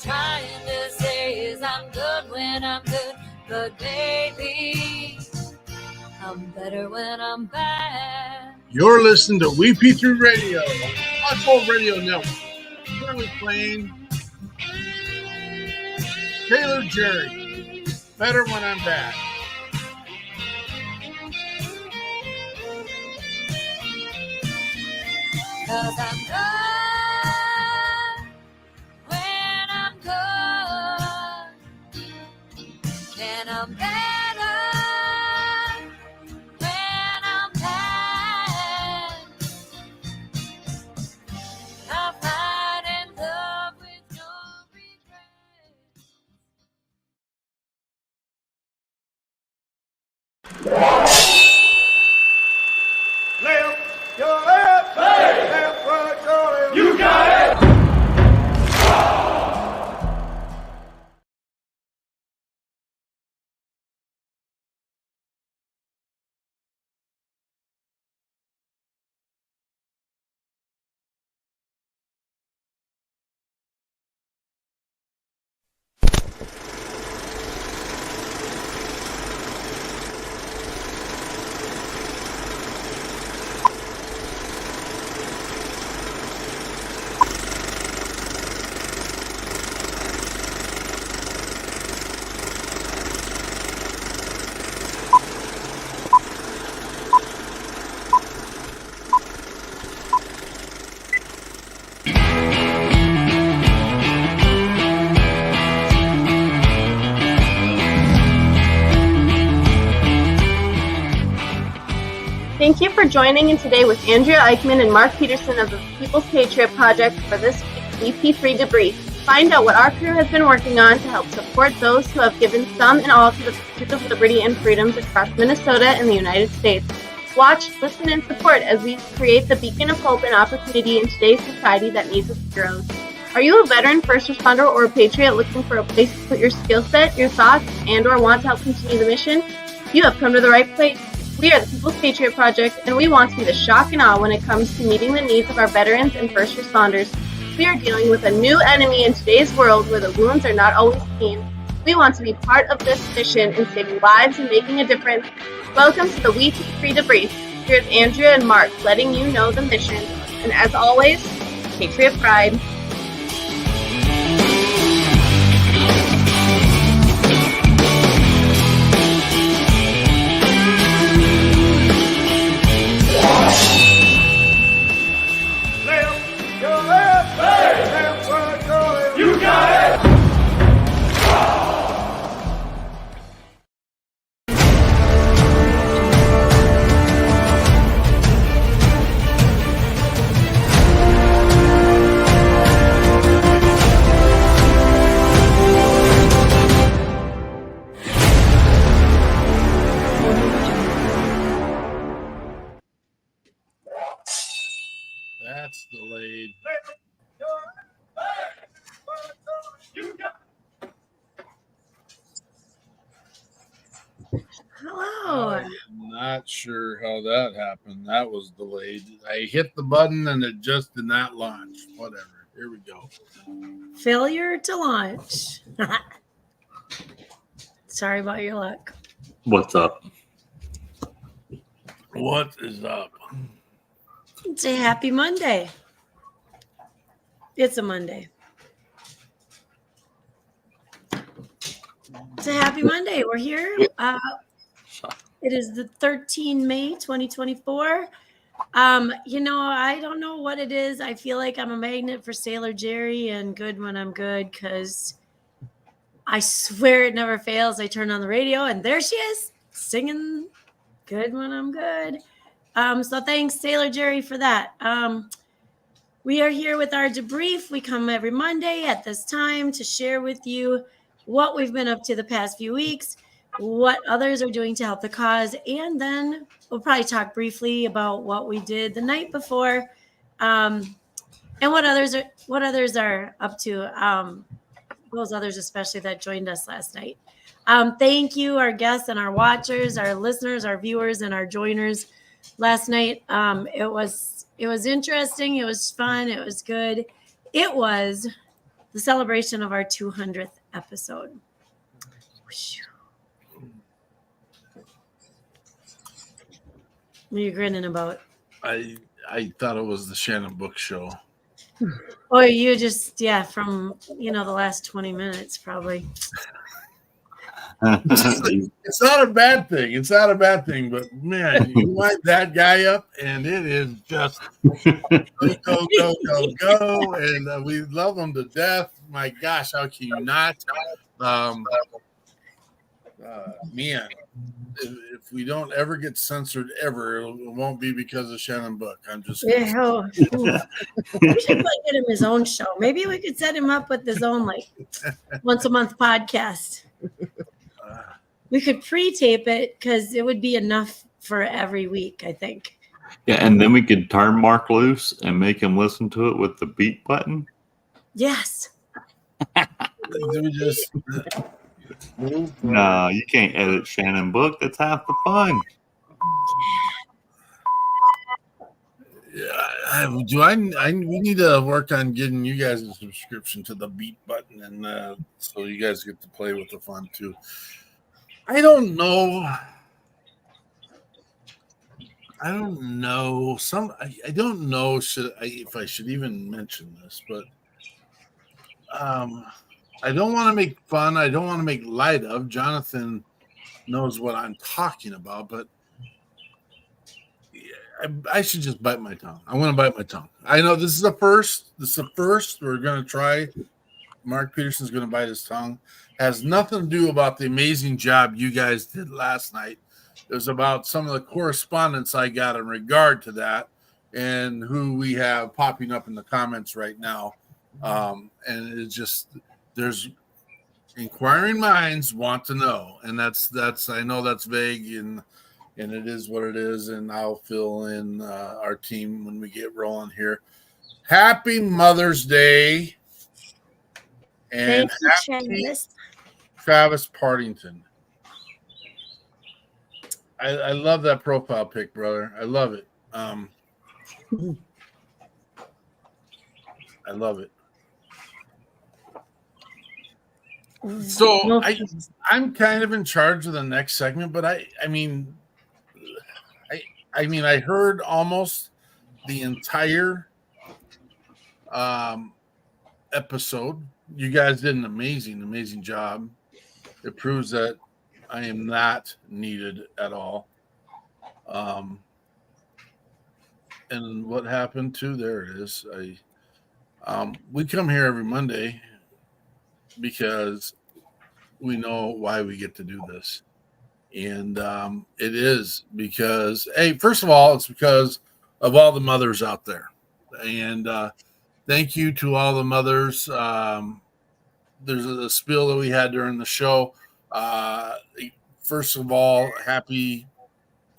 trying to say is I'm good when I'm good, but baby, I'm better when I'm bad. You're listening to WeP3 Radio, Household Radio Network. Currently playing Taylor Jerry, Better When I'm Bad. Cause I'm good when I'm good, and I'm better when I'm bad. I find in love with no regret. Left, your left, hey. Left, right, your left. You got it. Thank you for joining in today with Andrea Eichmann and Mark Peterson of the People's Patriot Project for this week's WeP3 Debrief. Find out what our crew has been working on to help support those who have given some and all to the pursuit of liberty and freedoms across Minnesota and the United States. Watch, listen, and support as we create the beacon of hope and opportunity in today's society that needs its heroes. Are you a veteran, first responder, or a patriot looking for a place to put your skill set, your thoughts, and or want to help continue the mission? You have come to the right place. We are the People's Patriot Project, and we want to be the shock and awe when it comes to meeting the needs of our veterans and first responders. We are dealing with a new enemy in today's world where the wounds are not always seen. We want to be part of this mission in saving lives and making a difference. Welcome to the WeP3 Debrief. Here's Andrea and Mark letting you know the mission. And as always, Patriot Pride. That's delayed. Hello. I'm not sure how that happened. That was delayed. I hit the button and it just did not launch. Whatever. Here we go. Failure to launch. Sorry about your luck. What's up? What is up? It's a happy Monday. It's a Monday. It's a happy Monday. We're here. It is the 13th May, 2024. I don't know what it is. I feel like I'm a magnet for Sailor Jerry and good when I'm good because I swear it never fails. I turn on the radio and there she is singing good when I'm good. So thanks, Sailor Jerry, for that. We are here with our debrief. We come every Monday at this time to share with you what we've been up to the past few weeks, what others are doing to help the cause, and then we'll probably talk briefly about what we did the night before, and what others are up to. Those others, especially that joined us last night. Thank you, our guests and our watchers, our listeners, our viewers, and our joiners last night. It was interesting. It was fun. It was good. It was the celebration of our 200th episode. What are you grinning about? I thought it was the Shannon Book Show. Or you just, from, the last 20 minutes, probably. It's not a bad thing. It's not a bad thing, but man, you wind that guy up, and it is just go, and we love him to death. My gosh, how can you not? Man, if we don't ever get censored ever, it won't be because of Shannon Book. I'm just we should get him his own show. Maybe we could set him up with his own once a month podcast. We could pre-tape it because it would be enough for every week, I think. Yeah, and then we could turn Mark loose and make him listen to it with the beat button. Yes. No, you can't edit Shannon Book. That's half the fun. We need to work on getting you guys a subscription to the beat button, and so you guys get to play with the fun too. I don't know. I don't know if I should even mention this, but I don't want to make fun. I don't want to make light of. Jonathan knows what I'm talking about, but I should just bite my tongue. I want to bite my tongue. I know this is the first. We're going to try. Mark Peterson's going to bite his tongue. Has nothing to do about the amazing job you guys did last night. It was about some of the correspondence I got in regard to that and who we have popping up in the comments right now. And it's just, there's inquiring minds want to know. And that's I know that's vague and it is what it is. And I'll fill in our team when we get rolling here. Happy Mother's Day. And happy Travis Partington. I love that profile pic, brother. I love it. I love it. So I'm kind of in charge of the next segment, but I mean I heard almost the entire episode. You guys did an amazing job. It proves that I am not needed at all. And what happened too? There it is. We come here every Monday because we know why we get to do this. And it is because, hey, first of all, it's because of all the mothers out there. And thank you to all the mothers. There's a spiel that we had during the show. First of all, happy,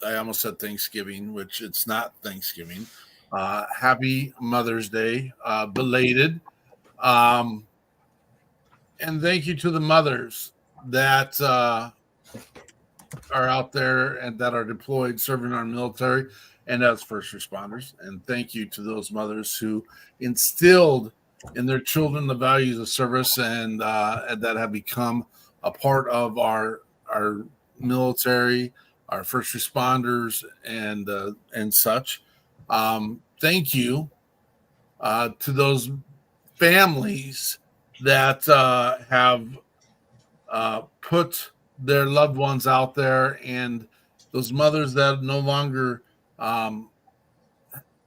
I almost said Thanksgiving, which it's not Thanksgiving. Happy Mother's Day, belated. And thank you to the mothers that are out there and that are deployed serving our military and as first responders. And thank you to those mothers who instilled in their children the values of service and that have become a part of our military, our first responders, and such. Thank you to those families that have put their loved ones out there, and those mothers that no longer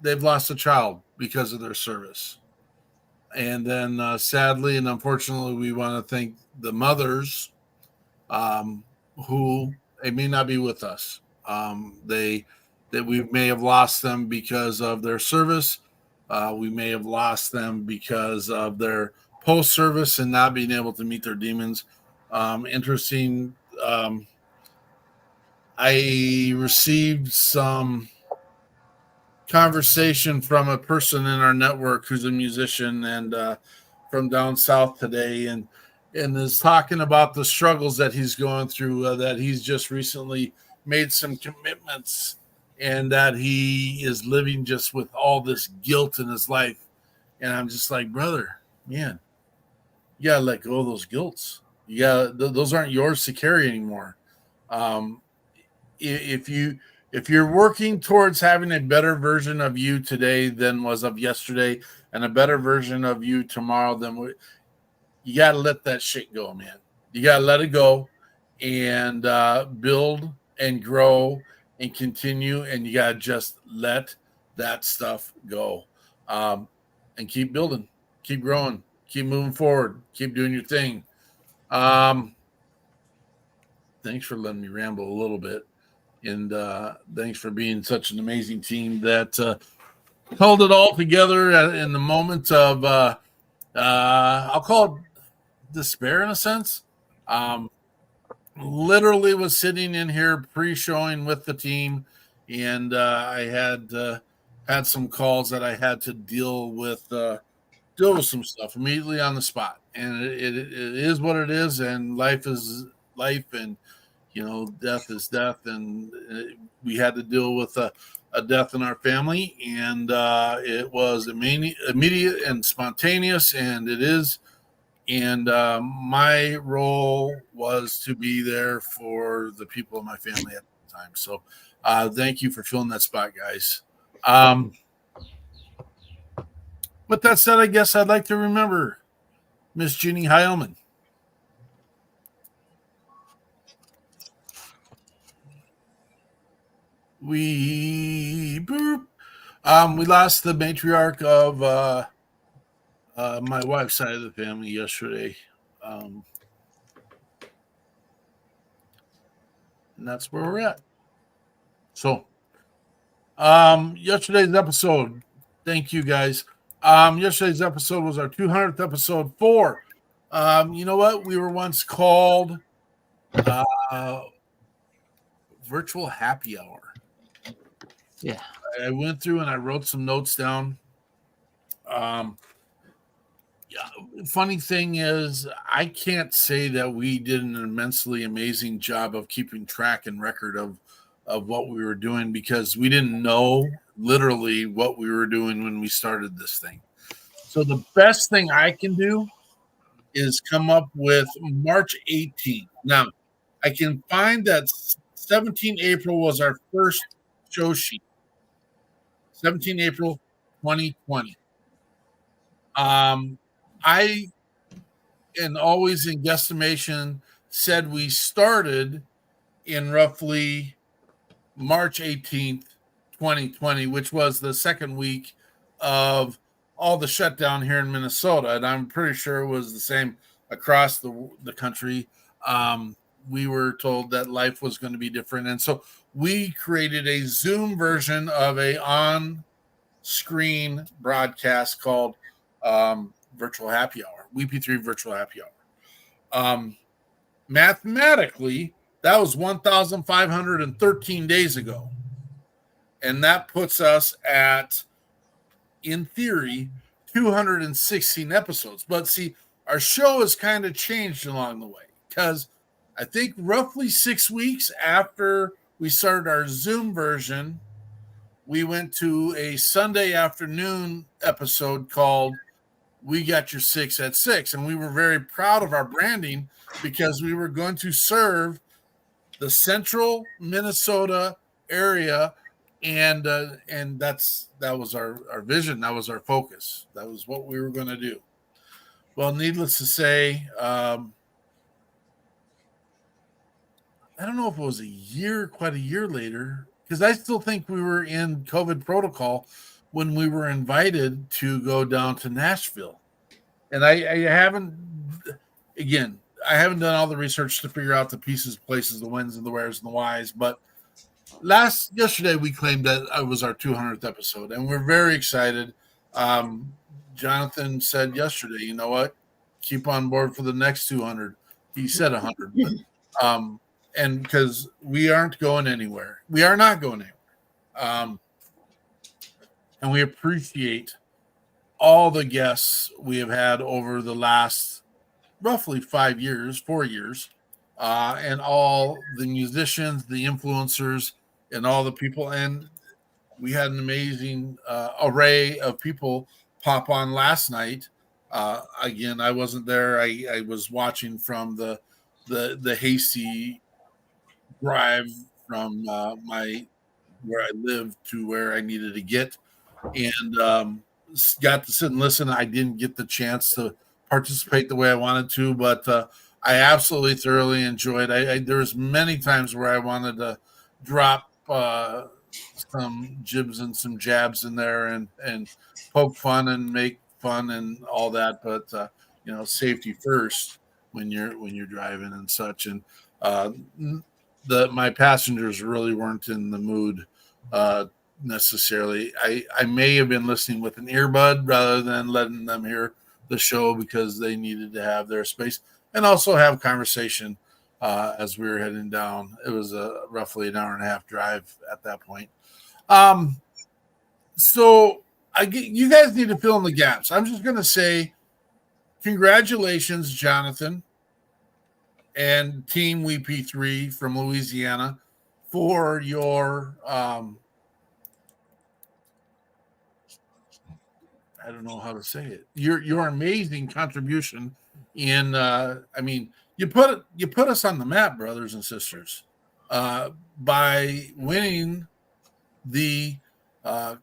they've lost a child because of their service. And then sadly and unfortunately, we want to thank the mothers who they may not be with us. That we may have lost them because of their service. We may have lost them because of their post-service and not being able to meet their demons. Interesting. I received some conversation from a person in our network who's a musician and from down south today, and is talking about the struggles that he's going through, that he's just recently made some commitments and that he is living just with all this guilt in his life. And I'm just like, brother, man, You gotta let go of those guilts. Those aren't yours to carry anymore. Um, if you're working towards having a better version of you today than was of yesterday, and a better version of you tomorrow, you got to let that shit go, man. You got to let it go and build and grow and continue, and you got to just let that stuff go, and keep building, keep growing, keep moving forward, keep doing your thing. Thanks for letting me ramble a little bit. And thanks for being such an amazing team that held it all together in the moment of, I'll call it despair in a sense. Literally was sitting in here pre-showing with the team, and I had some calls that I had to deal with some stuff immediately on the spot. And it is what it is, and life is life, and death is death, and we had to deal with a death in our family, and it was immediate and spontaneous, and it is. And my role was to be there for the people in my family at the time. So thank you for filling that spot, guys. With that said, I guess I'd like to remember Miss Jeannie Heilman. We lost the matriarch of my wife's side of the family yesterday. And that's where we're at. So, yesterday's episode, thank you guys. Yesterday's episode was our 200th episode for, you know what? We were once called Virtual Happy Hour. Yeah. I went through and I wrote some notes down. Funny thing is, I can't say that we did an immensely amazing job of keeping track and record of what we were doing, because we didn't know literally what we were doing when we started this thing. So the best thing I can do is come up with March 18th. Now, I can find that 17 April was our first show sheet. 17 April 2020. I, and always in guesstimation, said we started in roughly March 18th, 2020, which was the second week of all the shutdown here in Minnesota. And I'm pretty sure it was the same across the country. We were told that life was going to be different. And so we created a Zoom version of a on-screen broadcast called Virtual Happy Hour, WeP3 Virtual Happy Hour. Mathematically, that was 1,513 days ago. And that puts us at, in theory, 216 episodes. But see, our show has kind of changed along the way, because I think roughly 6 weeks after we started our Zoom version, we went to a Sunday afternoon episode called We Got Your 6 at 6. And we were very proud of our branding, because we were going to serve the central Minnesota area. And that was our vision. That was our focus. That was what we were going to do. Well, needless to say, I don't know if it was quite a year later, because I still think we were in COVID protocol when we were invited to go down to Nashville. And I haven't done all the research to figure out the pieces, places, the whens and the wheres and the whys, but yesterday we claimed that it was our 200th episode, and we're very excited. Jonathan said yesterday, you know what, keep on board for the next 200. He said 100, but and because we aren't going anywhere, we are not going anywhere, and we appreciate all the guests we have had over the last roughly 4 years, and all the musicians, the influencers, and all the people. And we had an amazing array of people pop on last night Again, I wasn't there. I was watching from the hasty drive from my where I lived to where I needed to get, and got to sit and listen. I didn't get the chance to participate the way I wanted to, but I absolutely thoroughly enjoyed. There was many times where I wanted to drop some jibs and some jabs in there and poke fun and make fun and all that, but safety first when you're driving and such. And uh, my passengers really weren't in the mood necessarily. I may have been listening with an earbud rather than letting them hear the show because they needed to have their space and also have conversation as we were heading down. It was roughly an hour and a half drive at that point. So you guys need to fill in the gaps. I'm just going to say congratulations, Jonathan and Team WeP3 from Louisiana for your I don't know how to say it. Your amazing contribution in you put us on the map, brothers and sisters, by winning the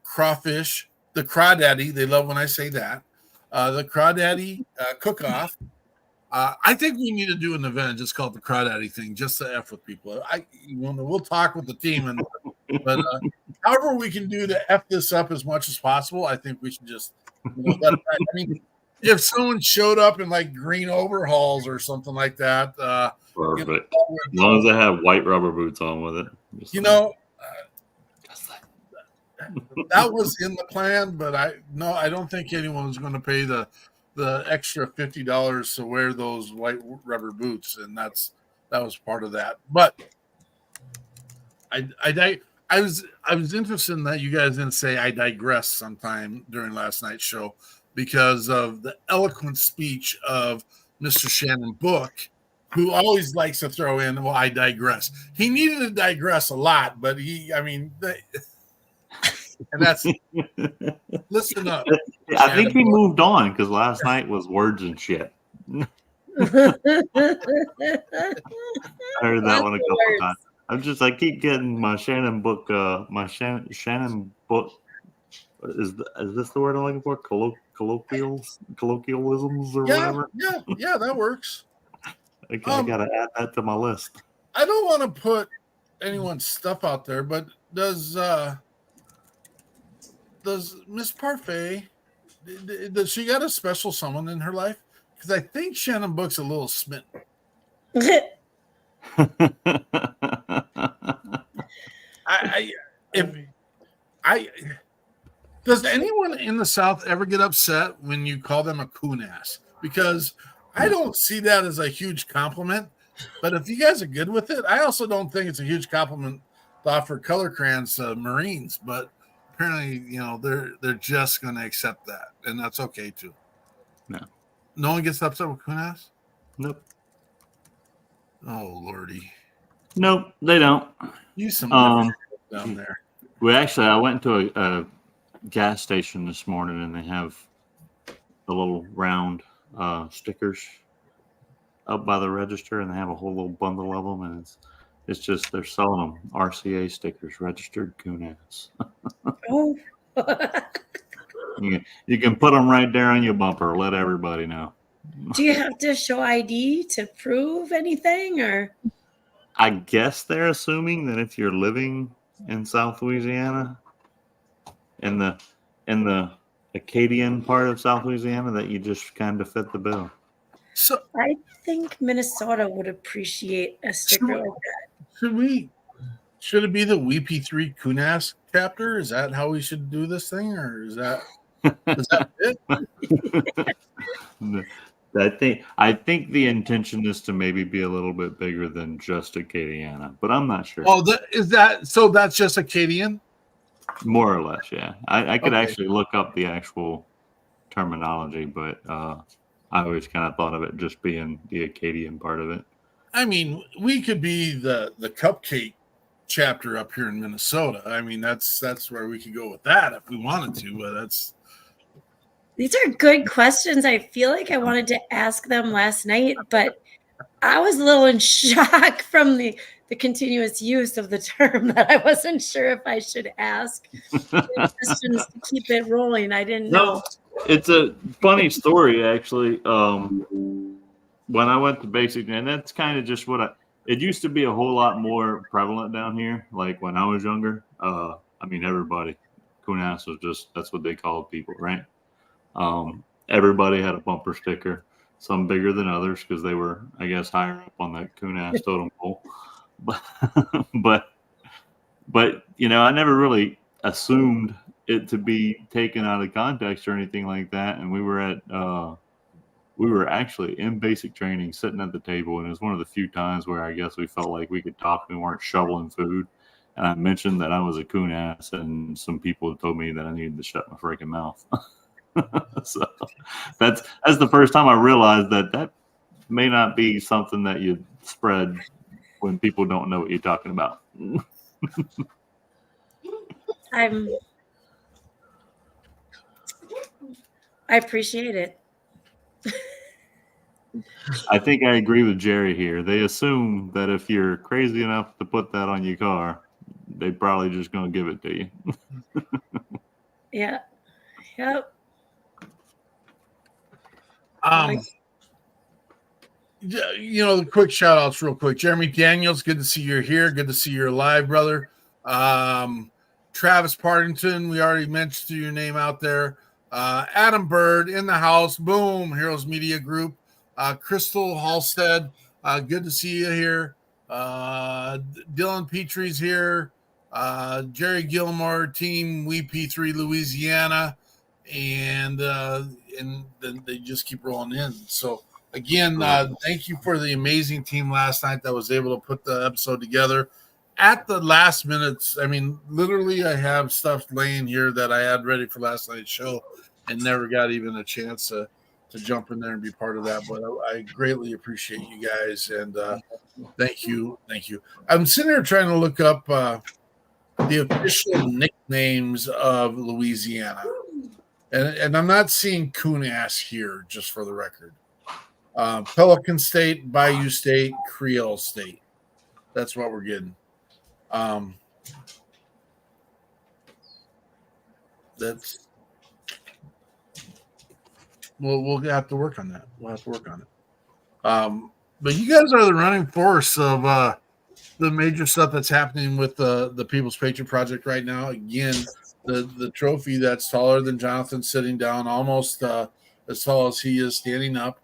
crawfish, the crawdaddy. They love when I say that. The crawdaddy cook-off. I think we need to do an event just called the crawdaddy thing, just to F with people. We'll talk with the team, but however we can do to F this up as much as possible, I think we should just if someone showed up in like green overalls or something like that, perfect. As long as they have white rubber boots on with it. That was in the plan, but I don't think anyone was going to pay the extra $50 to wear those white rubber boots, and that was part of that. But I was interested in that you guys didn't say I digress sometime during last night's show because of the eloquent speech of Mr. Shannon Book, who always likes to throw in, well, I digress. He needed to digress a lot, but and that's listen up. I think he moved on because last night was words and shit. I heard that one a couple of times. I keep getting my Shannon Book, Shannon Book. Is this the word I'm looking for? Colloquialisms or whatever? Yeah, that works. Okay, I gotta add that to my list. I don't want to put anyone's stuff out there, but does Miss Parfait, does she got a special someone in her life? Because I think Shannon Book's a little smitten. Does anyone in the South ever get upset when you call them a coon ass? Because I don't see that as a huge compliment. But if you guys are good with it, I also don't think it's a huge compliment to offer color crayons to Marines. But apparently, they're just going to accept that, and that's okay too. No one gets upset with coon ass? Nope. Oh lordy. Nope, they don't. You some down there. I went to a gas station this morning, and they have the little round stickers up by the register, and they have a whole little bundle of them, and it's just they're selling them RCA stickers, registered coon ass. Oh. You can put them right there on your bumper. Let everybody know. Do you have to show ID to prove anything, or? I guess they're assuming that if you're living in South Louisiana, in the Acadian part of South Louisiana, that you just kind of fit the bill. So I think Minnesota would appreciate a sticker like that. Should it be the WeP3 Kunas chapter? Is that how we should do this thing, or is that it? I think the intention is to maybe be a little bit bigger than just Acadiana, but I'm not sure. Oh, that's just Acadian? More or less, yeah. I could actually look up the actual terminology, but I always kind of thought of it just being the Acadian part of it. I mean, we could be the cupcake chapter up here in Minnesota. I mean, that's where we could go with that if we wanted to, but These are good questions. I feel like I wanted to ask them last night, but I was a little in shock from the continuous use of the term that I wasn't sure if I should ask questions to keep it rolling. I didn't know. No, it's a funny story actually. When I went to basic, and that's kind of just what it used to be a whole lot more prevalent down here. Like when I was younger, I mean, everybody, Kunas was just, that's what they called people, right? Everybody had a bumper sticker, some bigger than others because they were, I guess, higher up on the Kunas totem pole. But you know, I never really assumed it to be taken out of context or anything like that. And we were actually in basic training, sitting at the table, and it was one of the few times where I guess we felt like we could talk. We weren't shoveling food, and I mentioned that I was a coon ass, and some people told me that I needed to shut my freaking mouth. So that's the first time I realized that may not be something that you spread when people don't know what you're talking about. I appreciate it. I think I agree with Jerry here. They assume that if you're crazy enough to put that on your car, they probably just going to give it to you. Yeah. Yep. You know, the quick shout outs real quick. Jeremy Daniels, good to see you're here. Good to see you're alive, brother. Travis Partington, we already mentioned your name out there. Adam Bird in the house. Boom, Heroes Media Group. Crystal Halstead, good to see you here. Dylan Petrie's here. Jerry Gilmore, team WeP3 Louisiana. And then they just keep rolling in. So, again, thank you for the amazing team last night that was able to put the episode together at the last minutes. I mean, literally, I have stuff laying here that I had ready for last night's show and never got even a chance to jump in there and be part of that. But I greatly appreciate you guys, and thank you. I'm sitting here trying to look up the official nicknames of Louisiana, and I'm not seeing coon ass here, just for the record. Pelican State, Bayou State, Creole State. That's what we're getting. That's we'll have to work on that. But you guys are the running force of the major stuff that's happening with the People's Patriot Project right now. Again, the trophy that's taller than Jonathan sitting down, almost as tall as he is standing up.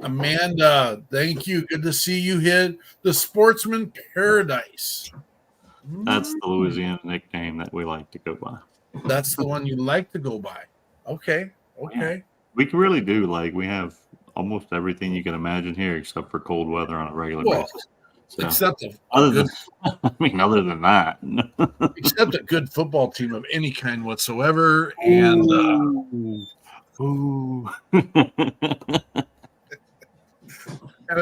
Amanda, thank you. Good to see you hit the Sportsman Paradise. That's the Louisiana nickname that we like to go by. That's the one you like to go by. Okay. We can really do, like, we have almost everything you can imagine here except for cold weather on a regular basis. So, except other than that. Except a good football team of any kind whatsoever. And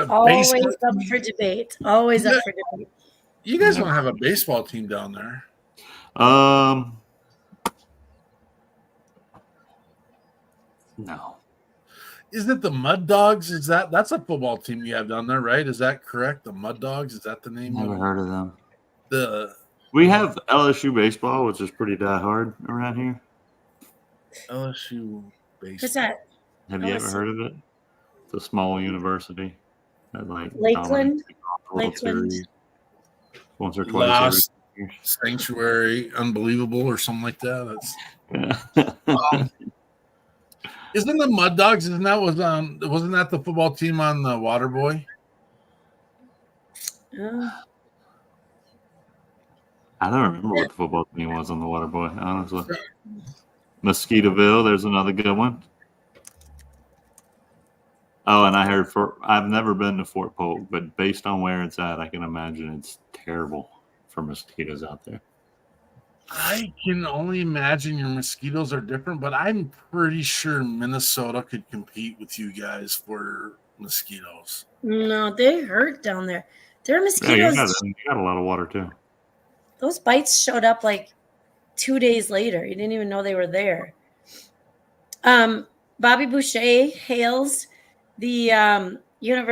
always up for debate. Always up for debate. You guys don't have a baseball team down there. No. Is it the Mud Dogs? That's a football team you have down there, right? Is that correct? The Mud Dogs? Is that the name? Never heard of them. We have LSU baseball, which is pretty diehard around here. LSU baseball. What's that? Have you ever heard of it? It's a small university that Lakeland. Once or twice. Lost Sanctuary, Unbelievable, or something like that. That's isn't the Mud Dogs? Wasn't that the football team on the Waterboy? I don't remember what the football team was on the Waterboy, honestly. Mosquitoeville, there's another good one. Oh, and I heard I've never been to Fort Polk, but based on where it's at, I can imagine it's terrible for mosquitoes out there. I can only imagine your mosquitoes are different, but I'm pretty sure Minnesota could compete with you guys for mosquitoes. No, they hurt down there. Their mosquitoes. Yeah, you got a lot of water too. Those bites showed up like 2 days later. You didn't even know they were there. Bobby Boucher hails the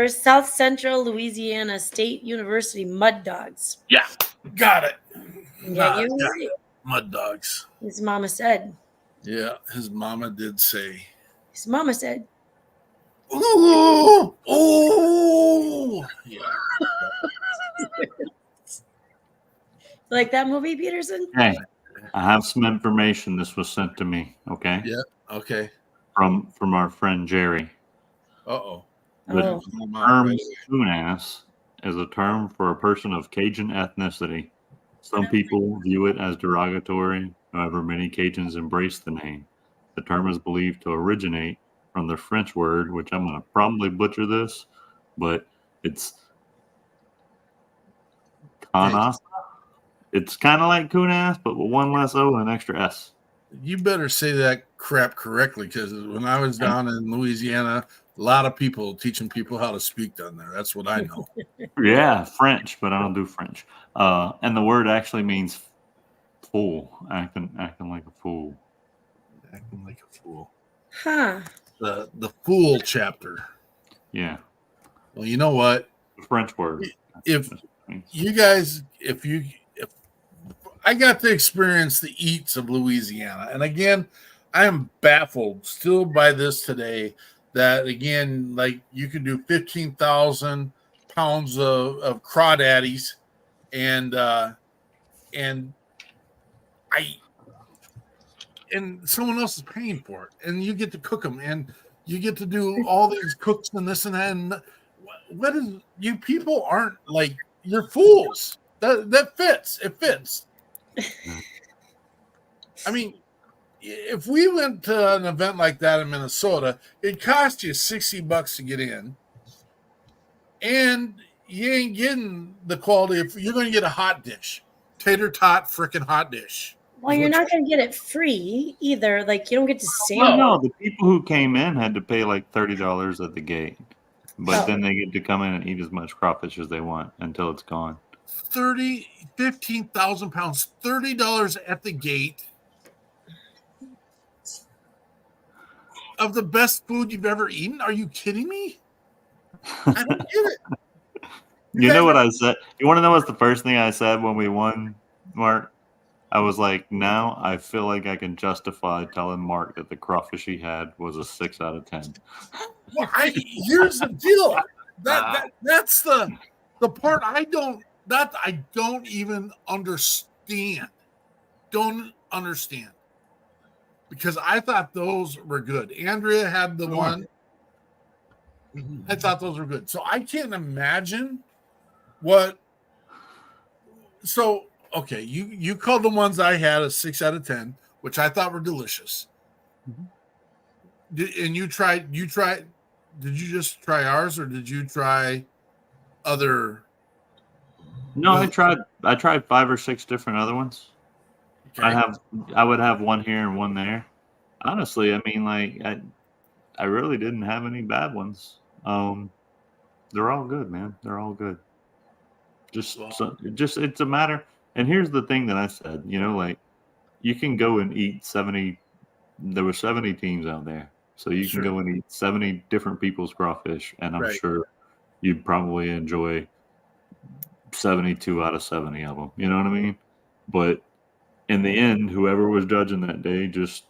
South Central Louisiana State University Mud Dogs. Yeah, got it. Yeah, you Yeah. right. Mud dogs. His mama said. Yeah, his mama did say. His mama said. Ooh, ooh. Yeah. Like that movie, Peterson? Hey, I have some information. This was sent to me. Okay. Yeah. Okay. From our friend Jerry. Uh-oh. The term coon ass is a term for a person of Cajun ethnicity. Some people view it as derogatory, however, many Cajuns embrace the name. The term is believed to originate from the French word, which I'm going to probably butcher this, but it's canas. It's kind of like coon ass, but with one less O and an extra S. You better say that crap correctly, because when I was down in Louisiana, a lot of people teaching people how to speak down there. That's what I know. Yeah, French, but I don't do French. And the word actually means fool, acting like a fool. Acting like a fool. Huh. The fool chapter. Yeah. Well, you know what? The French word. If I got to experience the eats of Louisiana, and again, I am baffled still by this today. That again, like you can do 15,000 pounds of crawdaddies, and someone else is paying for it, and you get to cook them, and you get to do all these cooks and this and that. And what is, you people aren't like, you're fools. That fits. It fits. I mean, if we went to an event like that in Minnesota, it cost you $60 to get in, and you ain't getting the quality. If you're going to get a hot dish, tater tot freaking hot dish. Well, you're not going to get it free either. Like, you don't get to say. No, the people who came in had to pay like $30 at the gate, but then they get to come in and eat as much crawfish as they want until it's gone. 15,000 pounds, $30 at the gate of the best food you've ever eaten. Are you kidding me? I don't get it. You know what I said? You want to know what's the first thing I said when we won, Mark? I was like, now I feel like I can justify telling Mark that the crawfish he had was a 6 out of 10. Well, here's the deal. That's the part I don't even understand. Don't understand. Because I thought those were good. Andrea had the one. I thought those were good. So I can't imagine what. So, okay, you called the ones I had a 6 out of 10, which I thought were delicious. And you tried, did you just try ours, or did you try other? No, I tried 5 or 6 different other ones. Okay. I would have one here and one there. Honestly, I mean, like I really didn't have any bad ones. They're all good, man. They're all good. Just it's a matter. And here's the thing that I said, you know, like you can go and eat 70. There were 70 teams out there, so you can go and eat 70 different people's crawfish, and I'm sure you'd probably enjoy 72 out of 70 of them. You know what I mean? But in the end, whoever was judging that day just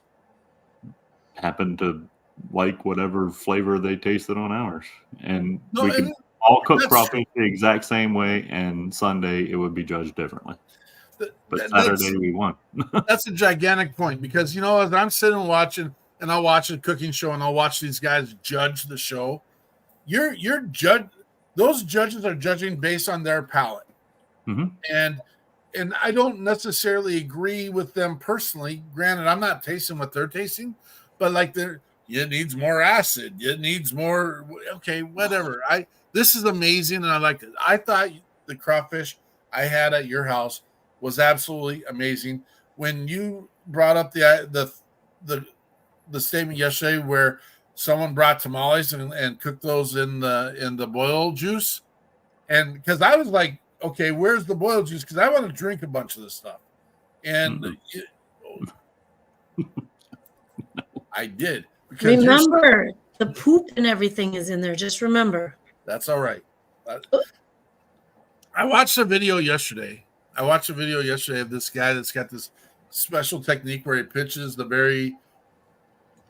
happened to like whatever flavor they tasted on ours, and we could all cook crawfish the exact same way, and Sunday it would be judged differently. But Saturday we won. That's a gigantic point, because, you know, as I'm sitting watching, and I'll watch a cooking show and I'll watch these guys judge the show. Those judges are judging based on their palate. And I don't necessarily agree with them personally. Granted, I'm not tasting what they're tasting, but like it needs more acid. It needs more. Okay, whatever. This is amazing, and I liked it. I thought the crawfish I had at your house was absolutely amazing. When you brought up the statement yesterday where someone brought tamales and cooked those in the boil juice, and because I was like, okay, where's the boil juice? Because I want to drink a bunch of this stuff, and I did. Because Remember, the poop and everything is in there. Just remember. that's all right. I watched a video yesterday. Of this guy that's got this special technique where he pitches the very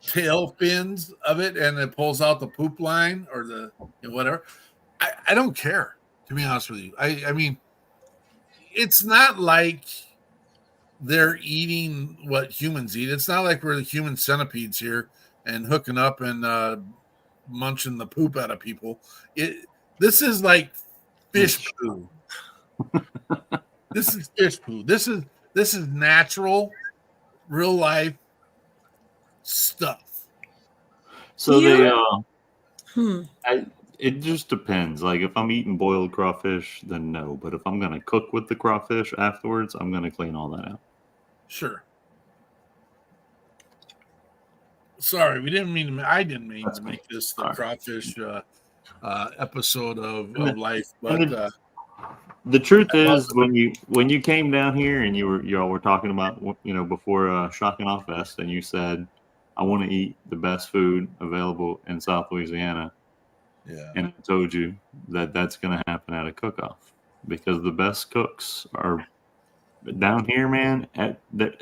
tail fins of it and it pulls out the poop line or the whatever. I don't care, to be honest with you. I mean, it's not like they're eating what humans eat. It's not like we're the human centipedes here and hooking up and munching the poop out of people. This is like fish poo. This is fish poo. This is natural, real life stuff. So Hmm. it just depends. Like if I'm eating boiled crawfish, then no. But if I'm gonna cook with the crawfish afterwards, I'm gonna clean all that out. Sure. Sorry, I didn't mean to make this the crawfish episode of life, but the truth is, when you came down here and y'all were talking about before Shock and Awe Fest, and you said, "I want to eat the best food available in South Louisiana," and I told you that that's going to happen at a cook-off because the best cooks are down here, man. There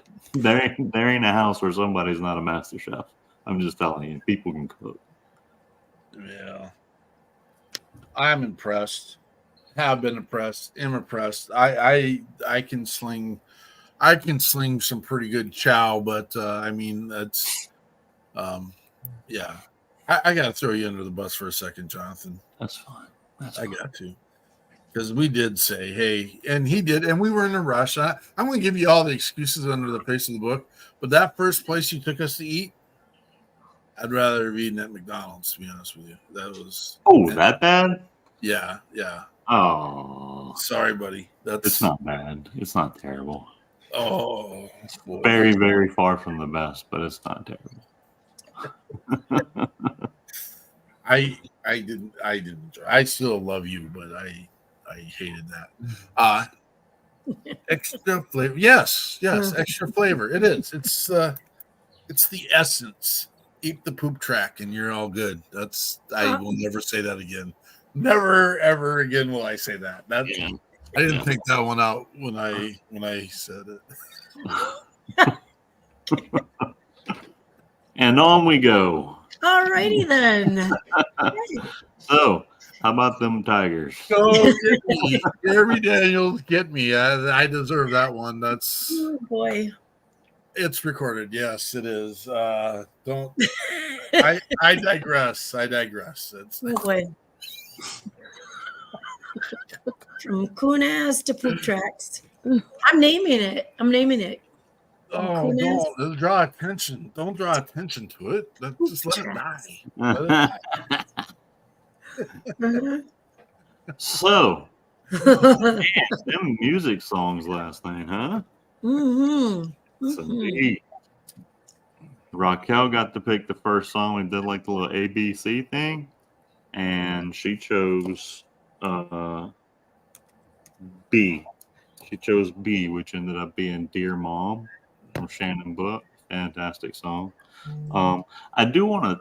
ain't a house where somebody's not a master chef. I'm just telling you, people can cook. Yeah, I'm impressed. Have been impressed. Am impressed. I can sling some pretty good chow, but I mean that's yeah. I gotta throw you under the bus for a second, Jonathan. That's fine. I got to. Because we did say, hey, and he did, and we were in a rush. I'm going to give you all the excuses under the face of the book, but that first place you took us to eat, I'd rather have eaten at McDonald's, to be honest with you. That was that bad? Yeah. Oh, sorry, buddy. It's not bad. It's not terrible. Oh, it's very, very far from the best, but it's not terrible. I didn't enjoy. I still love you, but I hated that. Extra flavor. Yes, extra flavor. It is. It's the essence. Eat the poop track and you're all good. I will never say that again. Never ever again will I say that. I didn't think that one out when I said it. And on we go. All righty then. So, how about them Tigers? Go get me. Jeremy Daniels, get me. I deserve that one. That's boy. It's recorded. Yes, it is. Don't. I digress. It's boy. From Kunas to poop tracks. I'm naming it. Oh, don't draw attention. Don't draw attention to it. Just let it die. So, man, them music songs last night, huh? So Raquel got to pick the first song. We did like the little ABC thing, and she chose B. She chose B, which ended up being "Dear Mom" from Shannon Book. Fantastic song. I do want to.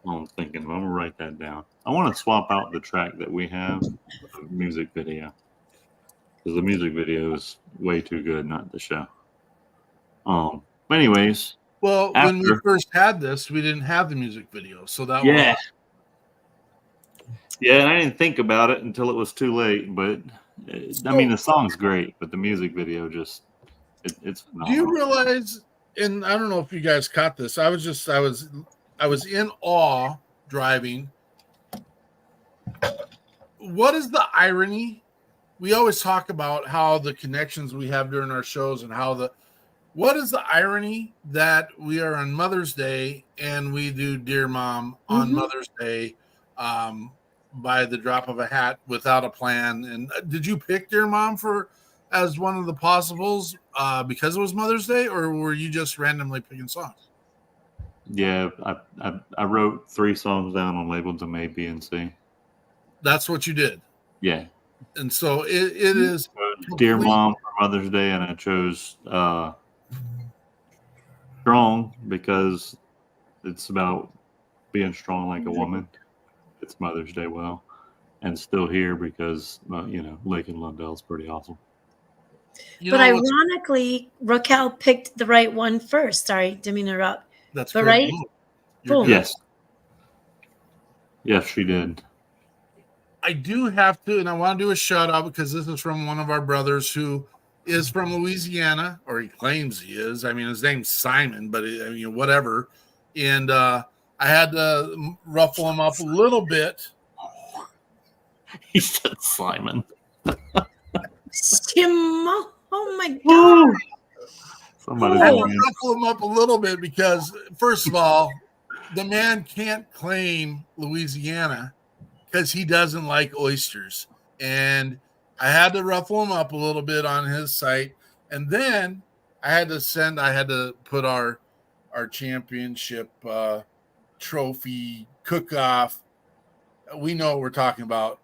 I'm thinking. I'm gonna write that down. I want to swap out the track that we have with the music video because the music video is way too good, not the show. But anyways, well, when we first had this, we didn't have the music video, so that was. Yeah, and I didn't think about it until it was too late. But I mean, the song's great, but the music video it's phenomenal. Do you realize? And I don't know if you guys caught this. I was in awe driving. What is the irony? We always talk about how the connections we have during our shows and what is the irony that we are on Mother's Day and we do Dear Mom on Mother's Day by the drop of a hat without a plan? And did you pick Dear Mom as one of the possibles because it was Mother's Day, or were you just randomly picking songs? Yeah, I wrote 3 songs down and labeled them A, B, and C. That's what you did. Yeah. And so it is Dear Mom for Mother's Day, and I chose Strong because It's about being strong like a woman. It's Mother's Day well, and still here because Lake and Lundell's pretty awesome. But ironically, Raquel picked the right one first. Sorry, didn't mean to interrupt. That's but good. right. Boom. Yes. Yes, she did. I do have to, and I want to do a shout out because this is from one of our brothers who is from Louisiana, or he claims he is. I mean, his name's Simon, but whatever. And I had to ruffle him up a little bit. He said Simon. Simon. Oh my God. Somebody I had to ruffle him up a little bit because, first of all, the man can't claim Louisiana because he doesn't like oysters. And I had to ruffle him up a little bit on his site. And then I had to put our championship trophy cook-off. We know what we're talking about,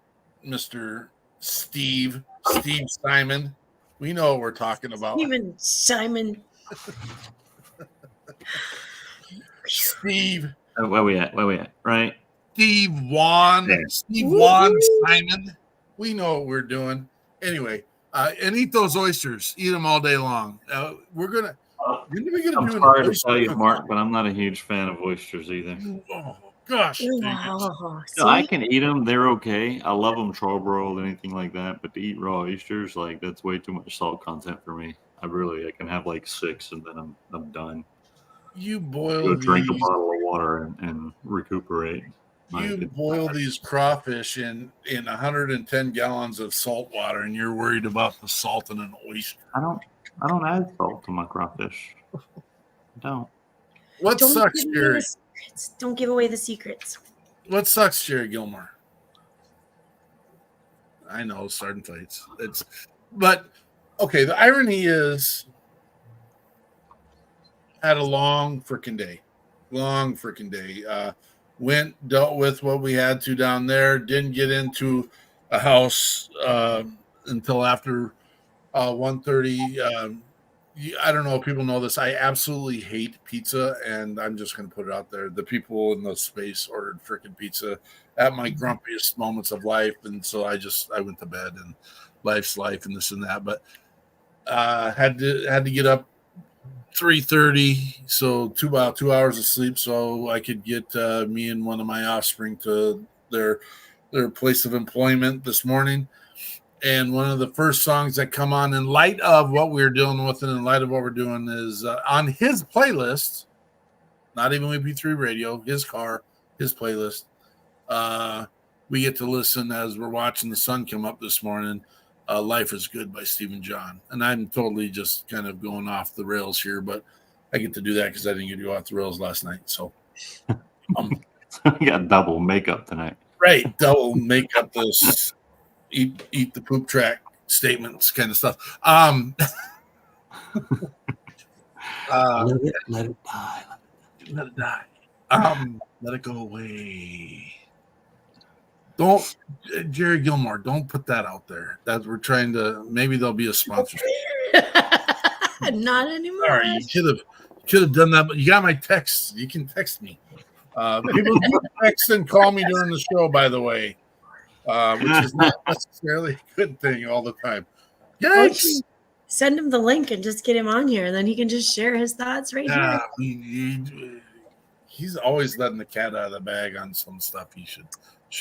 Mr. Steve Simon. We know what we're talking about. Even Simon. Steve. Where we at? Right? Steve Wan. Yeah. Steve Wan Simon. We know what we're doing. Anyway, and eat those oysters. Eat them all day long. We're gonna. I'm sorry to tell you, Mark, but I'm not a huge fan of oysters either. Oh gosh. Oh, No, I can eat them. They're okay. I love them charbroiled broiled, anything like that. But to eat raw oysters, like that's way too much salt content for me. I can have like 6 and then I'm done. You boil drink a bottle of water and recuperate. You boil these crawfish in 110 gallons of salt water, and you're worried about the salt in an oyster. I don't add salt to my crawfish. I don't. What sucks, Jerry? Don't give away the secrets. What sucks, Jerry Gilmore? I know, starting fights. But okay. The irony is, had a long freaking day. Dealt with what we had to down there. Didn't get into a house until after 1:30. I don't know if people know this. I absolutely hate pizza, and I'm just going to put it out there. The people in the space ordered freaking pizza at my grumpiest moments of life, and so I went to bed, and life's life, and this and that. But had to get up 3:30, so about 2 hours of sleep, so I could get me and one of my offspring to their place of employment this morning. And one of the first songs that come on in light of what we're dealing with and in light of what we're doing is on his playlist, not even WeP3 Radio, his car, his playlist. We get to listen as we're watching the sun come up this morning. Life is Good by Stephen John. And I'm totally just kind of going off the rails here, but I get to do that because I didn't get to go off the rails last night. So we got double makeup tonight. Right. Double makeup, this eat the poop track statements kind of stuff. Let it die. Let it die. Let it go away. Don't, Jerry Gilmore, don't put that out there. That we're trying to, maybe there'll be a sponsorship. Not anymore. Sorry, you could have done that, but you got my text. You can text me. People do text and call me during the show, by the way, which is not necessarily a good thing all the time. Yikes. Send him the link and just get him on here, and then he can just share his thoughts right here. He's always letting the cat out of the bag on some stuff he should.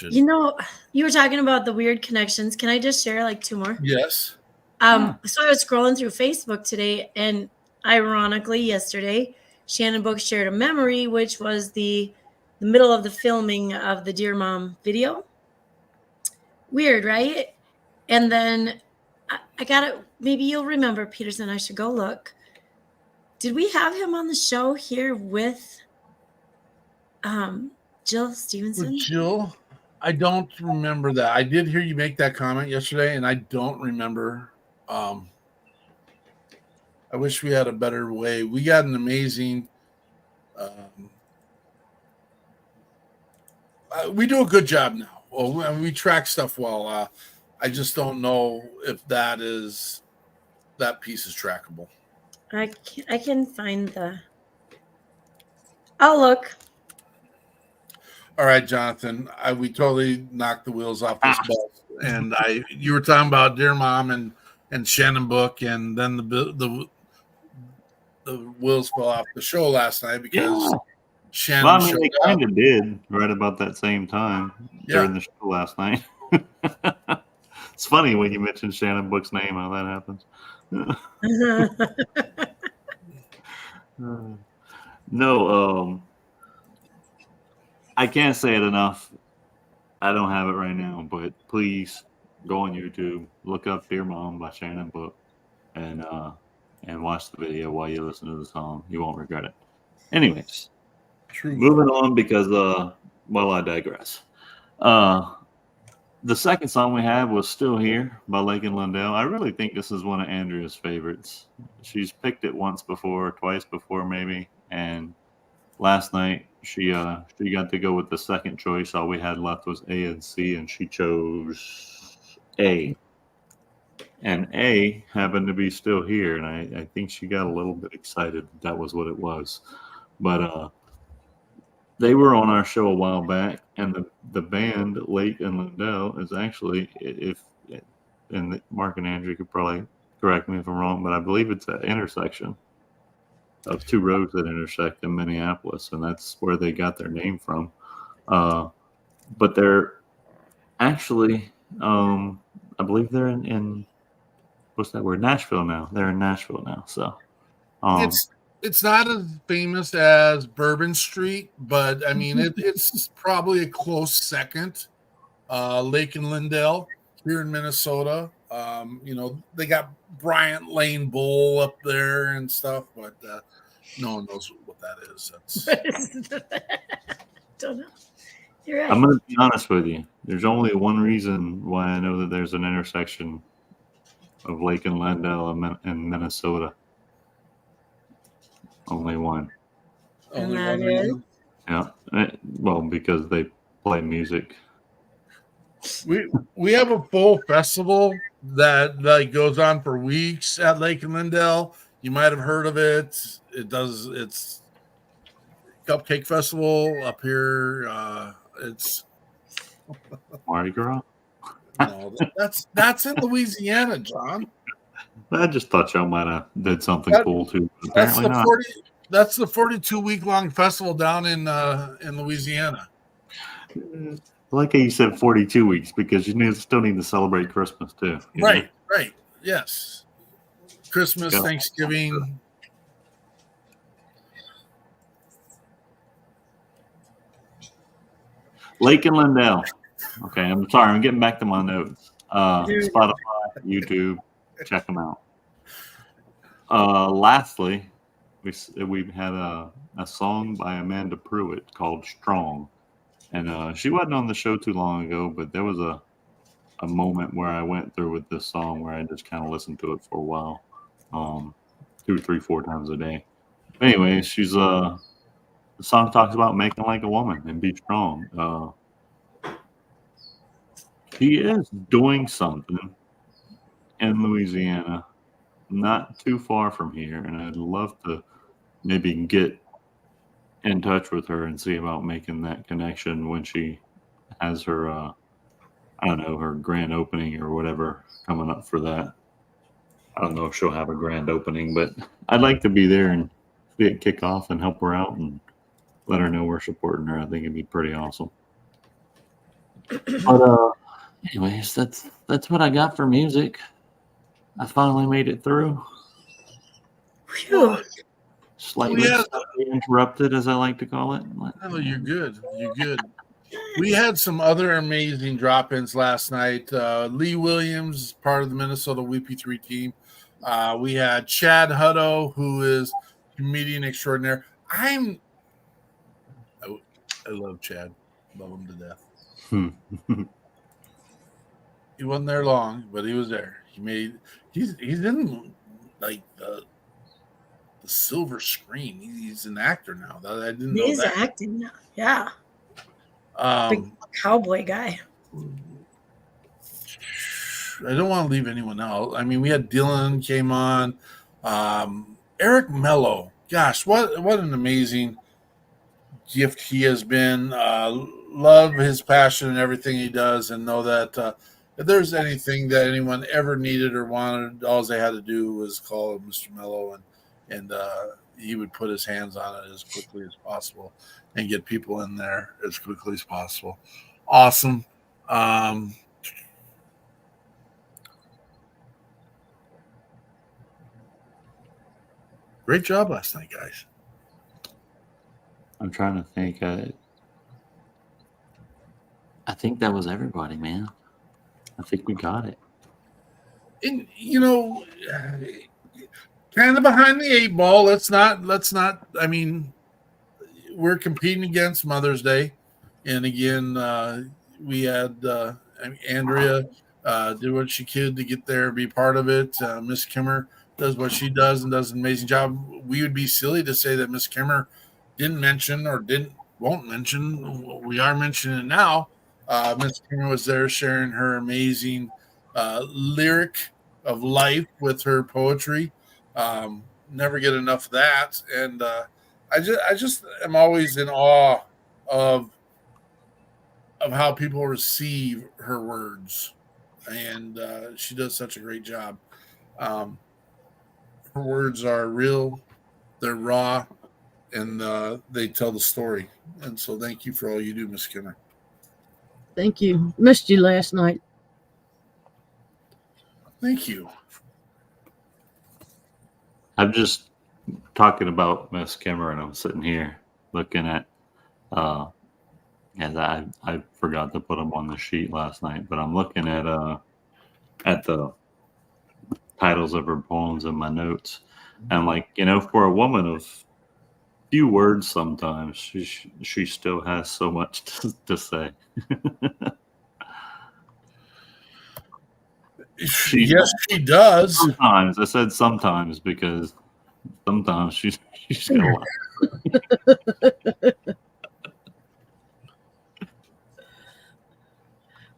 You know, you were talking about the weird connections. Can I just share like 2 more? Yes. So I was scrolling through Facebook today, and ironically, yesterday, Shannon Book shared a memory, which was the middle of the filming of the Dear Mom video. Weird, right? And then I got it. Maybe you'll remember, Peterson. I should go look. Did we have him on the show here with Jill Stevenson? With Jill? I don't remember that. I did hear you make that comment yesterday, and I don't remember. I wish we had a better way. We got an amazing. We do a good job now. Well, we track stuff well. I just don't know if that piece is trackable. I can find the. I'll look. All right, Jonathan. We totally knocked the wheels off this bus, and you were talking about Dear Mom and Shannon Book, and then the wheels fell off the show last night because Yeah. Shannon Well, I mean, showed they up. kind of did right about that same time during the show last night. It's funny when you mention Shannon Book's name, how that happens. No, I can't say it enough. I don't have it right now, but please go on YouTube, look up "Dear Mom" by Shannon Book, and watch the video while you listen to the song. You won't regret it. Anyways, moving on because I digress. The second song we had was "Still Here" by Lake and Lindell. I really think this is one of Andrea's favorites. She's picked it once before, twice before maybe, and last night she got to go with the second choice. All we had left was A and C, and she chose A. And A happened to be Still Here, and I think she got a little bit excited that was what it was. But they were on our show a while back, and the band Lake and Lindell is actually, and Mark and Andrew could probably correct me if I'm wrong, but I believe it's an intersection of two roads that intersect in Minneapolis, and that's where they got their name from. But they're actually, I believe they're in what's that word? Nashville now. They're in Nashville now. So it's not as famous as Bourbon Street, but I mean it's probably a close second. Lake and Lindell here in Minnesota. They got Bryant Lane Bowl up there and stuff, but no one knows what that is. Don't know. You're right. I'm going to be honest with you. There's only one reason why I know that there's an intersection of Lake and Lindell in Minnesota. Only one. And that is? Yeah. Well, because they play music. We have a full festival that goes on for weeks at Lake and Lindell. You might have heard of it. It's Cupcake Festival up here. It's Mardi Gras. No, that's in Louisiana, John. I just thought y'all might have did something cool too. That's Apparently the not. 42-week long festival down in Louisiana. I like how you said 42 weeks because you still need to celebrate Christmas too. Right. Yes. Christmas, Thanksgiving. Lake and Lindell. Okay, I'm sorry. I'm getting back to my notes. Spotify, YouTube, check them out. Lastly, we had a song by Amanda Pruitt called "Strong," and she wasn't on the show too long ago, but there was a moment where I went through with this song where I just kind of listened to it for a while, 2, 3, 4 times a day. Anyway, the song talks about making like a woman and be strong. He is doing something in Louisiana, not too far from here, and I'd love to maybe get in touch with her and see about making that connection when she has her, her grand opening or whatever coming up for that. I don't know if she'll have a grand opening, but I'd like to be there and see it kick off and help her out and let her know we're supporting her. I think it'd be pretty awesome. But anyways, that's what I got for music. I finally made it through. Whew. Slightly interrupted, as I like to call it. Oh, you're good. You're good. We had some other amazing drop-ins last night. Lee Williams, part of the Minnesota WeP3 team. We had Chad Hutto, who is comedian extraordinaire. I love Chad. Love him to death. He wasn't there long, but he was there. He's in like the silver screen. He's an actor now. I didn't know that. He's acting now. Yeah. Big cowboy guy. I don't want to leave anyone out. I mean, we had Dylan came on. Eric Mello. Gosh, what an amazing gift he has been. love his passion and everything he does, and know that if there's anything that anyone ever needed or wanted, all they had to do was call Mr. Mello, and he would put his hands on it as quickly as possible and get people in there as quickly as possible. Awesome. Great job last night, guys. I'm trying to think. I think that was everybody, man. I think we got it. And kind of behind the eight ball. Let's not. I mean, we're competing against Mother's Day, and again, we had Andrea did what she could to get there, be part of it. Miss Kimmer does what she does and does an amazing job. We would be silly to say that Miss Kimmer didn't mention or won't mention. We are mentioning it now. Miss Kimmer was there sharing her amazing lyric of life with her poetry. Never get enough of that, and I just am always in awe of how people receive her words, and she does such a great job. Her words are real, they're raw, and they tell the story. And so, thank you for all you do, Miss Kimmer. Thank you. Missed you last night. Thank you. I'm just talking about Miss Kimmer, and I'm sitting here looking at, as I forgot to put them on the sheet last night, but I'm looking at the titles of her poems in my notes, and for a woman of few words, sometimes she still has so much to say. Yes, she does. Sometimes I said sometimes because sometimes she's got a lot.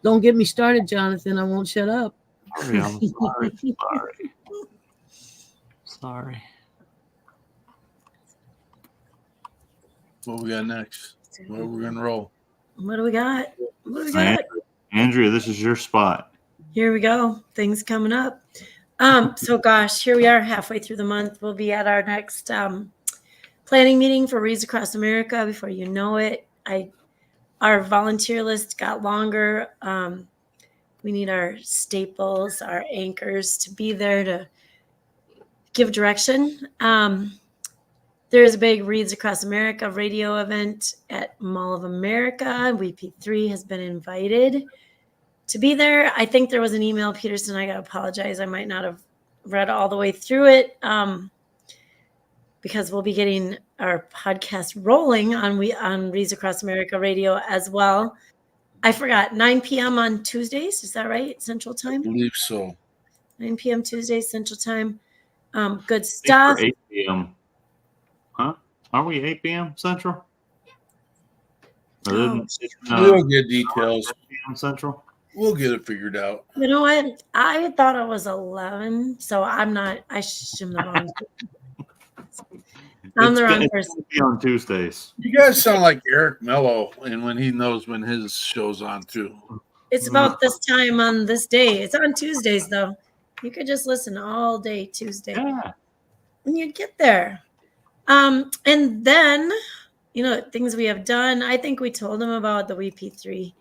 Don't get me started, Jonathan. I won't shut up. Sorry, I'm sorry. What we got next? Where we're gonna roll? What do we got? Andrea, this is your spot. Here we go. Things coming up. So gosh, here we are halfway through the month. We'll be at our next planning meeting for Reads Across America. Before you know it, our volunteer list got longer. We need our staples, our anchors to be there to give direction. There's a big Reads Across America radio event at Mall of America. WeP3 has been invited to be there. I think there was an email, Peterson. I got to apologize. I might not have read all the way through it because we'll be getting our podcast rolling on Reads Across America radio as well. I forgot, 9 p.m. on Tuesdays. Is that right? Central Time? I believe so. 9 p.m. Tuesdays, Central Time. Good stuff. 8 p.m. Huh? Are we 8 p.m. Central? We'll get details. 8 p.m. Central? We'll get it figured out. You know what? I thought it was 11, so I'm not. I am the wrong. I'm the wrong person. On Tuesdays. You guys sound like Eric Mello, and when he knows when his show's on too. It's about this time on this day. It's on Tuesdays though. You could just listen all day Tuesday, Yeah. and you'd get there. And then, things we have done. I think we told them about the WeP3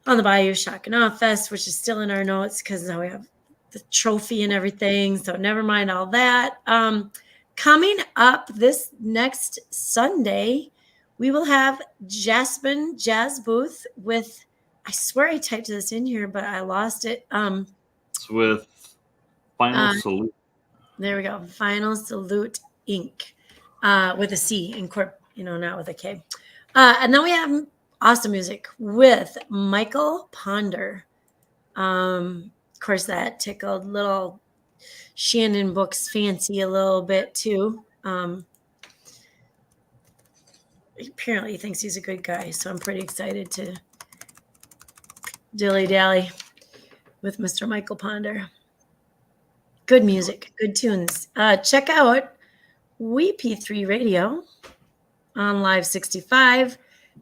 on the Bayou Shock and Awe Fest, which is still in our notes because now we have the trophy and everything. So never mind all that. Coming up this next Sunday, we will have Jasmine Jazz Booth with, I swear I typed this in here, but I lost it. It's with Final Salute. There we go. Final Salute Inc. With a C, not with a K. And then we have awesome music with Michael Ponder. Of course, that tickled little Shannon Book's fancy a little bit too. Apparently he thinks he's a good guy, so I'm pretty excited to dilly-dally with Mr. Michael Ponder. Good music, good tunes. Check out WeP3 Radio on Live 65.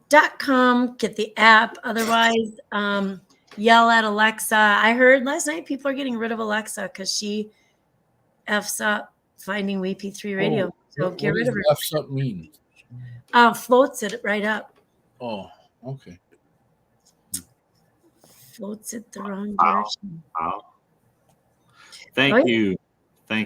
WeP3Team.com. Get the app. Otherwise, yell at Alexa. I heard last night people are getting rid of Alexa because she F's up finding WeP3 radio. So What get rid does of her. left up mean? Floats it right up. Oh, okay. Floats it the wrong Wow. direction. Wow. Thank you. I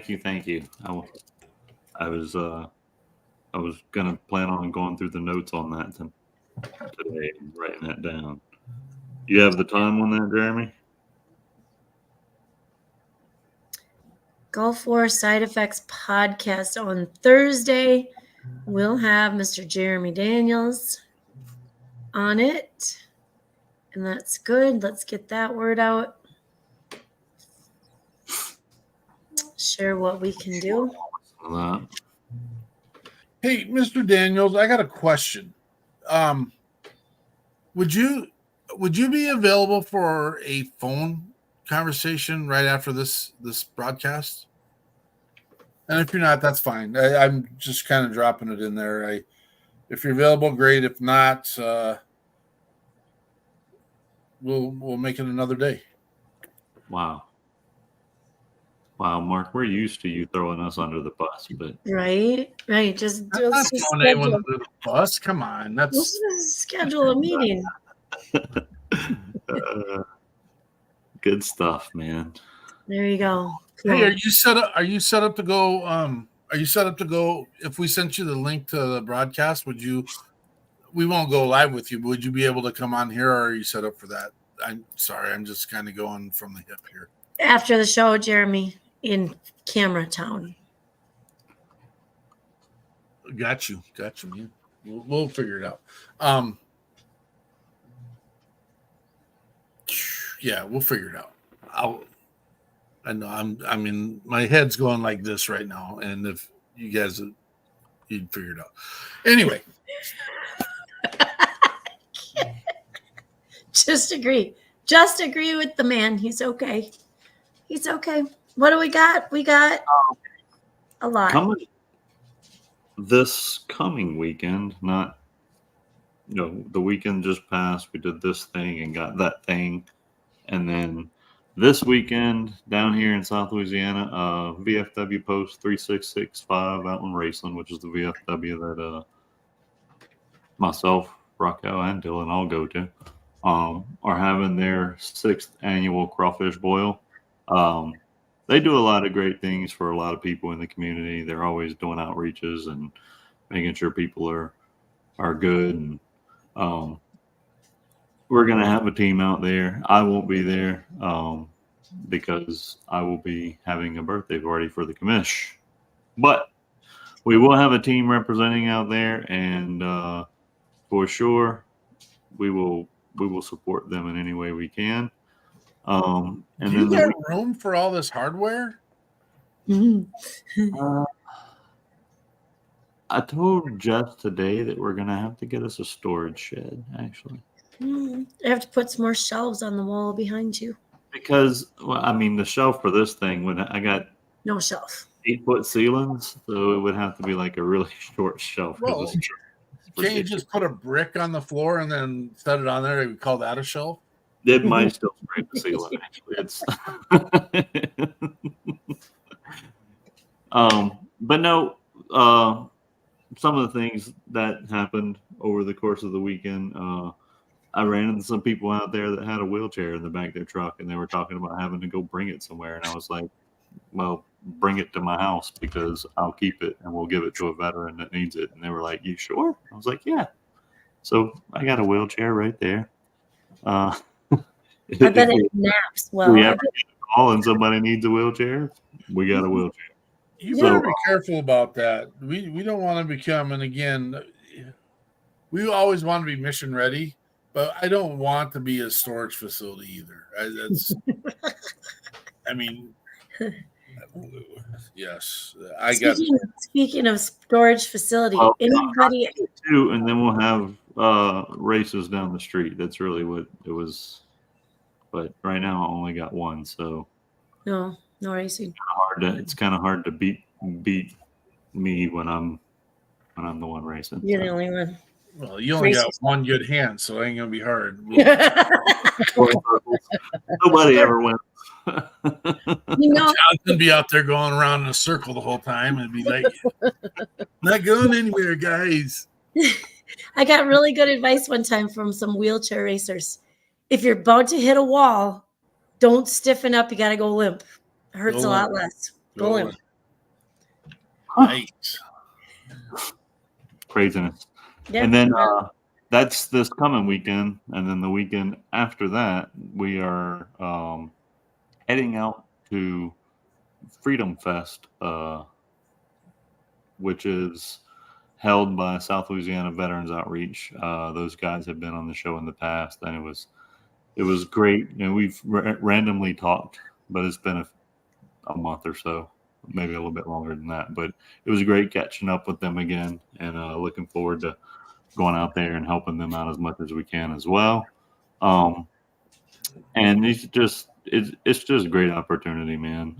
was gonna plan on going through the notes on that today and writing that down. You have the time on that, Jeremy? Gulf War Side Effects podcast on Thursday. We'll have Mr. Jeremy Daniels on it. And that's good. Let's get that word out. Share what we can do. Hey, Mr. Daniels, I got a question. Would you be available for a phone conversation right after this broadcast? And if you're not, that's fine. I'm just kind of dropping it in there. If you're available, great. If not, we'll make it another day. Wow, Mark, we're used to you throwing us under the bus, but Right. Just I'm not throwing anyone under the bus. Come on, let's schedule a meeting. Good stuff, man. There you go. Cool. Hey, are you set up? Are you set up to go? Are you set up to go? If we sent you the link to the broadcast, would you? We won't go live with you, but would you be able to come on here, or are you set up for that? I'm sorry, I'm just kind of going from the hip here. After the show, Jeremy, in Camera Town. Got you, man. We'll figure it out. Yeah, we'll figure it out. I know I mean, my head's going like this right now, and if you guys, you'd figure it out. Anyway. Just agree with the man. He's okay. What do we got? We got a lot. This coming weekend, not, the weekend just passed. We did this thing and got that thing. And then this weekend down here in South Louisiana, VFW Post 3665 out in Raceland, which is the VFW that myself, Rocco, and Dylan all go to, are having their 6th annual crawfish boil. They do a lot of great things for a lot of people in the community. They're always doing outreaches and making sure people are good. And we're going to have a team out there. I won't be there because I will be having a birthday party for the commish. But we will have a team representing out there, and for sure, we will support them in any way we can. And do you have room for all this hardware? I told Jeff today that we're gonna have to get us a storage shed. Actually, I have to put some more shelves on the wall behind you. Because the shelf for this thing, I got no shelf, 8-foot ceilings, so it would have to be like a really short shelf. Well, can't you just put a brick on the floor and then set it on there? We call that a shelf. It might still scrape the ceiling. Actually, it's. But no. Some of the things that happened over the course of the weekend, I ran into some people out there that had a wheelchair in the back of their truck, and they were talking about having to go bring it somewhere. And I was like, well, bring it to my house because I'll keep it and we'll give it to a veteran that needs it. And they were like, you sure? I was like, yeah. So I got a wheelchair right there. I bet it naps well. We ever get a call and somebody needs a wheelchair, we got a wheelchair. You better be careful about that. We don't want to become, and again, we always want to be mission ready, but I don't want to be a storage facility either. Yes, I got. Speaking of storage facility, anybody too, and then we'll have races down the street. That's really what it was. But right now, I only got one, so no racing. It's kind of hard to beat me when I'm the one racing. You're the only one. Well, you only got one good hand, so it ain't gonna be hard. Nobody ever wins. You know, Jonathan be out there going around in a circle the whole time and be like, not going anywhere, guys. I got really good advice one time from some wheelchair racers. If you're about to hit a wall, don't stiffen up. You got to go limp. It hurts a lot less. Go limp. Nice. Craziness. Yeah. And then that's this coming weekend. And then the weekend after that, we are heading out to Freedom Fest, which is held by South Louisiana Veterans Outreach. Those guys have been on the show in the past, and it was great. And we've randomly talked, but it's been a month or so, maybe a little bit longer than that. But it was great catching up with them again, and looking forward to going out there and helping them out as much as we can as well. And it's just a great opportunity, man.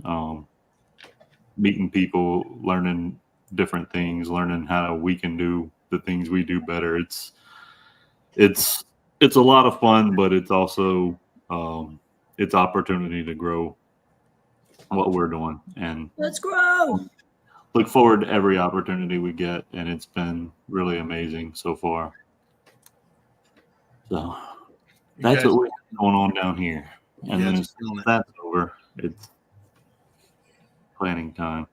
Meeting people, learning different things, learning how we can do the things we do better. It's a lot of fun, but it's also it's opportunity to grow what we're doing, and let's grow. Look forward to every opportunity we get, and it's been really amazing so far. So that's what we have going on down here. And then as soon as that's over, it's planning time.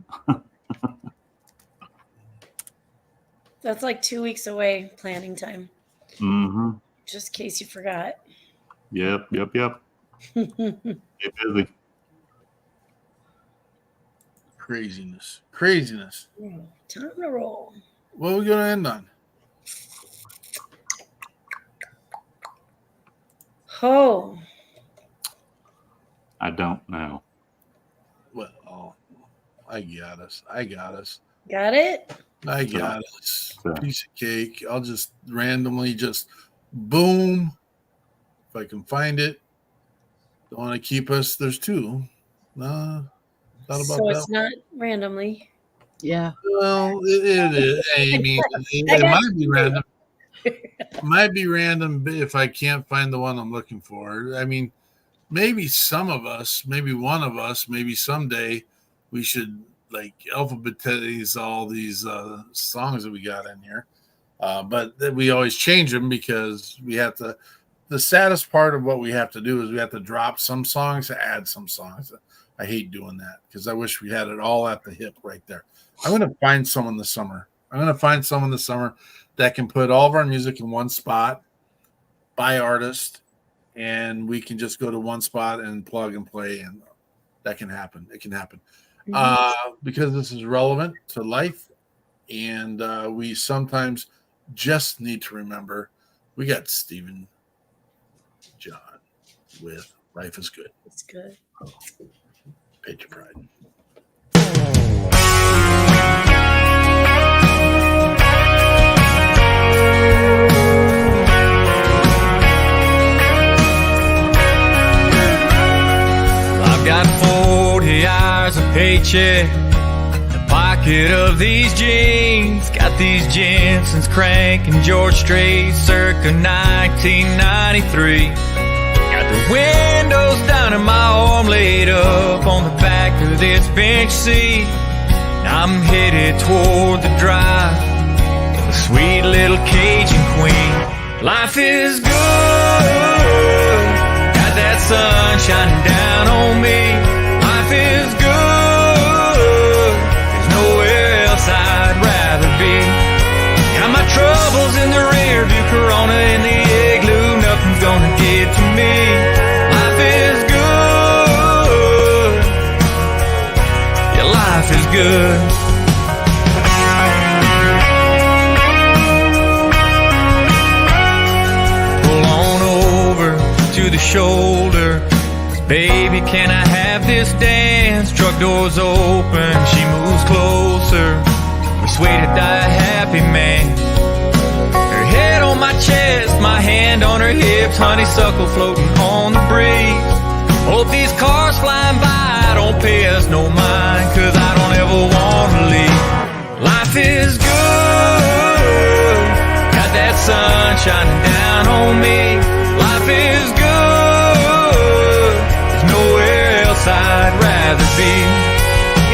That's like 2 weeks away, planning time. Mm-hmm. Just in case you forgot. Yep. Get busy. Craziness. Time to roll. What are we going to end on? Oh. I don't know. Well, I got us. Got it? I got us. Piece of cake. I'll just randomly boom. If I can find it. Don't want to keep us. There's two. No. Not about so it's not randomly. Yeah. Well, it is. I mean, it might be random. Might be random if I can't find the one I'm looking for. I mean, maybe some of us, maybe one of us, maybe someday we should like alphabetize all these songs that we got in here. But we always change them because we have to. The saddest part of what we have to do is we have to drop some songs to add some songs. I hate doing that because I wish we had it all at the hip right there. I'm going to find someone this summer. That can put all of our music in one spot by artist, and we can just go to one spot and plug and play, and that can happen. It can happen because this is relevant to life, and we sometimes just need to remember we got Stephen John with Life is Good. It's good. Patriot Pride. I've got 40 hours of paycheck, the pocket of these jeans, got these Jensen's cranking George Strait circa 1993. Got the windows down and my arm laid up on the back of this bench seat. I'm headed toward the drive, the sweet little Cajun queen. Life is good, got that sun shining down on me. Life is good, there's nowhere else I'd rather be. Got my troubles in the rear view, Corona in the igloo, nothing's gonna get to me. Life is good, yeah, life is good. Pull on over to the shoulder, baby, can I have this dance? Truck doors open, she moves closer, persuaded by a happy man. Her head on my chest, my hand on her hips, honeysuckle floating on the breeze. Hope these cars flying by don't pay us no mind, cause I don't ever want to leave. Life is good, got that sun shining down on me. Life is good. There's nowhere else I'd rather be.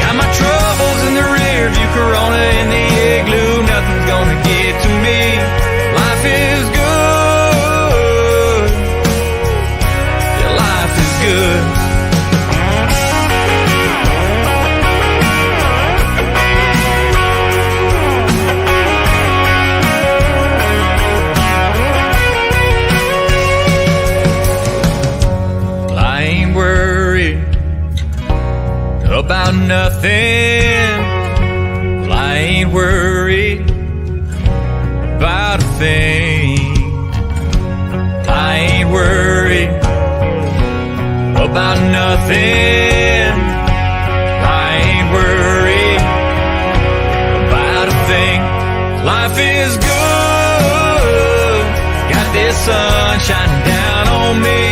Got my troubles in the rear view, Corona in the igloo. Nothing's gonna get to me. Life is good. Yeah, life is good. About nothing. Well, I ain't worried about a thing. I ain't worried about nothing. I ain't worried about a thing. Life is good. Got this sun shining down on me.